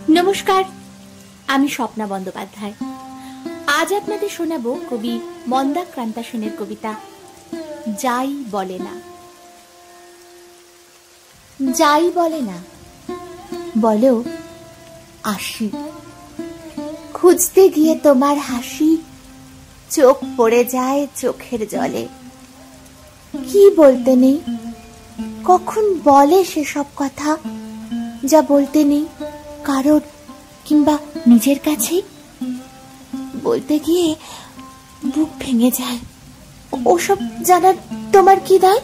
নমস্কার, আমি স্বপ্না বন্দ্যোপাধ্যায়। আজ আপনাদের শোনাবো কবি মন্দাক্রান্তা সেনের কবিতা যাই বলে না। যাই বলে না, বলো আসি, খুঁজতে গিয়ে তোমার হাসি চোখ পড়ে যায় চোখের জলে। কি বলতে নেই, কখন বলে সেসব কথা যা বলতে নেই কারোর কিংবা নিজের কাছে। বলতে গিয়ে বুক ভেঙে যায়, ওসব জানার তোমার কি দায়?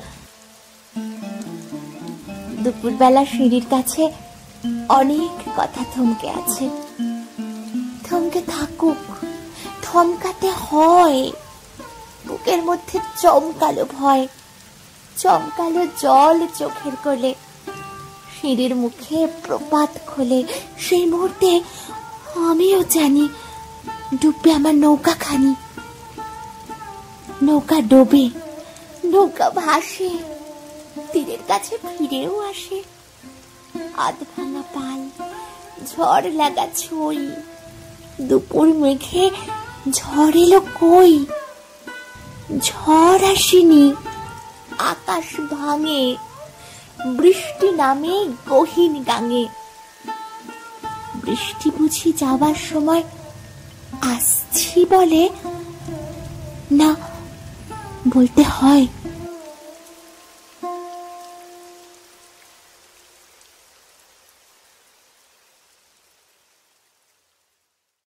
দুপুরবেলা সিঁড়ির কাছে অনেক কথা থমকে আছে। থমকে থাকুক, থমকাতে হয়। বুকের মধ্যে চমকালো ভয়, চমকালো জল চোখের কোলে। সিঁড়ির মুখে প্রপাত খোলে, সেই মুহূর্তে আমিও জানি ডুববে আমার নৌকা খানি। নৌকা ডোবে, নৌকা ভাসে, তীরের কাছে ফিরেও আসে। আধ ভাঙা পাল, ঝড় লাগা ছই, দুপুর মেঘে ঝড় এলো কই? ঝড় আসেনি, আকাশ ভাঙে, বৃষ্টি নামে গহীন গাঙে। বৃষ্টি বুঝি যাবার সময় আসছি বলে না, বলতে হয়